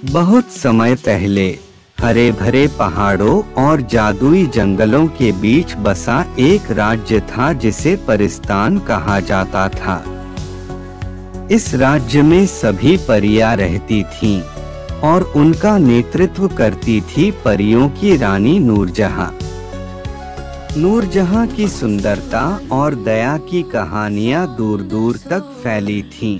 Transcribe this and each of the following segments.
बहुत समय पहले हरे भरे पहाड़ों और जादुई जंगलों के बीच बसा एक राज्य था जिसे परिस्तान कहा जाता था। इस राज्य में सभी परियां रहती थीं और उनका नेतृत्व करती थी परियों की रानी नूरजहां। नूरजहां की सुंदरता और दया की कहानियां दूर दूर तक फैली थीं।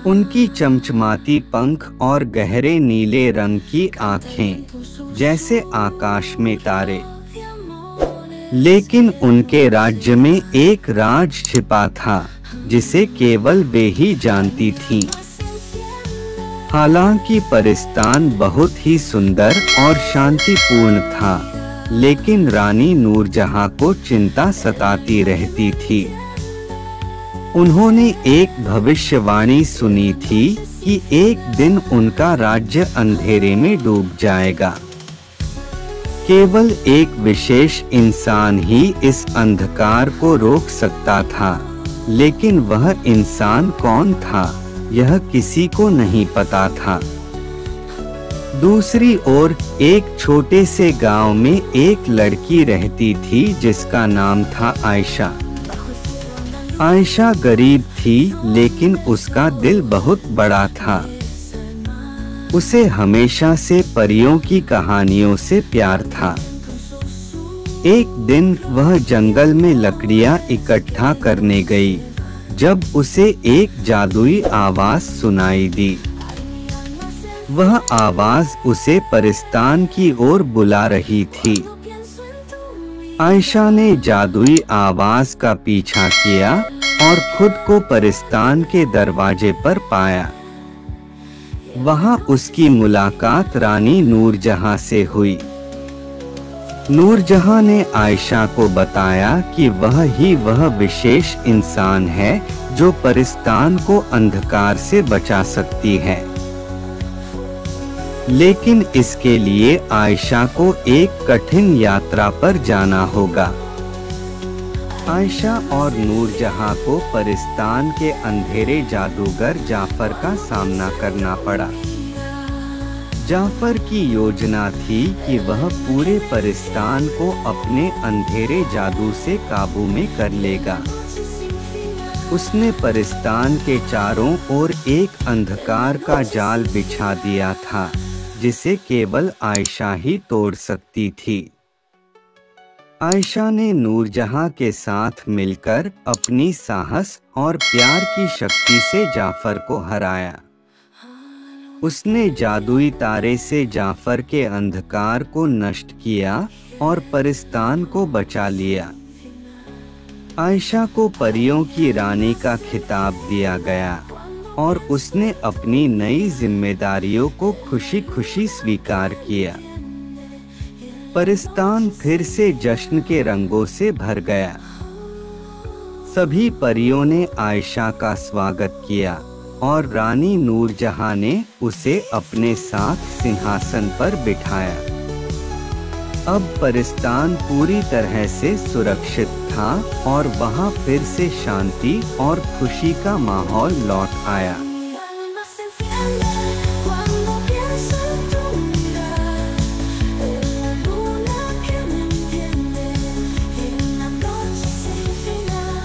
उनकी चमचमाती पंख और गहरे नीले रंग की आँखें जैसे आकाश में तारे। लेकिन उनके राज्य में एक राज छिपा था जिसे केवल वे ही जानती थीं। हालांकि परिस्तान बहुत ही सुंदर और शांतिपूर्ण था, लेकिन रानी नूरजहां को चिंता सताती रहती थी। उन्होंने एक भविष्यवाणी सुनी थी कि एक दिन उनका राज्य अंधेरे में डूब जाएगा। केवल एक विशेष इंसान ही इस अंधकार को रोक सकता था, लेकिन वह इंसान कौन था, यह किसी को नहीं पता था। दूसरी ओर एक छोटे से गांव में एक लड़की रहती थी जिसका नाम था आयशा। आयशा गरीब थी, लेकिन उसका दिल बहुत बड़ा था। उसे हमेशा से परियों की कहानियों से प्यार था। एक दिन वह जंगल में लकड़ियां इकट्ठा करने गई जब उसे एक जादुई आवाज सुनाई दी। वह आवाज उसे परिस्तान की ओर बुला रही थी। आयशा ने जादुई आवाज का पीछा किया और खुद को परिस्तान के दरवाजे पर पाया। वहां उसकी मुलाकात रानी नूरजहां से हुई। नूरजहां ने आयशा को बताया कि वह विशेष इंसान है जो परिस्तान को अंधकार से बचा सकती है। लेकिन इसके लिए आयशा को एक कठिन यात्रा पर जाना होगा। आयशा और नूरजहां को परिस्तान के अंधेरे जादूगर जाफर का सामना करना पड़ा। जाफर की योजना थी कि वह पूरे परिस्तान को अपने अंधेरे जादू से काबू में कर लेगा। उसने परिस्तान के चारों ओर एक अंधकार का जाल बिछा दिया था जिसे केवल आयशा ही तोड़ सकती थी। आयशा ने नूरजहां के साथ मिलकर अपनी साहस और प्यार की शक्ति से जाफर को हराया। उसने जादुई तारे से जाफर के अंधकार को नष्ट किया और परिस्तान को बचा लिया। आयशा को परियों की रानी का खिताब दिया गया और उसने अपनी नई जिम्मेदारियों को खुशी-खुशी स्वीकार किया। परिस्तान फिर से जश्न के रंगों से भर गया। सभी परियों ने आयशा का स्वागत किया और रानी नूरजहां ने उसे अपने साथ सिंहासन पर बिठाया। अब परिस्तान पूरी तरह से सुरक्षित था और वहां फिर से शांति और खुशी का माहौल लौट आया।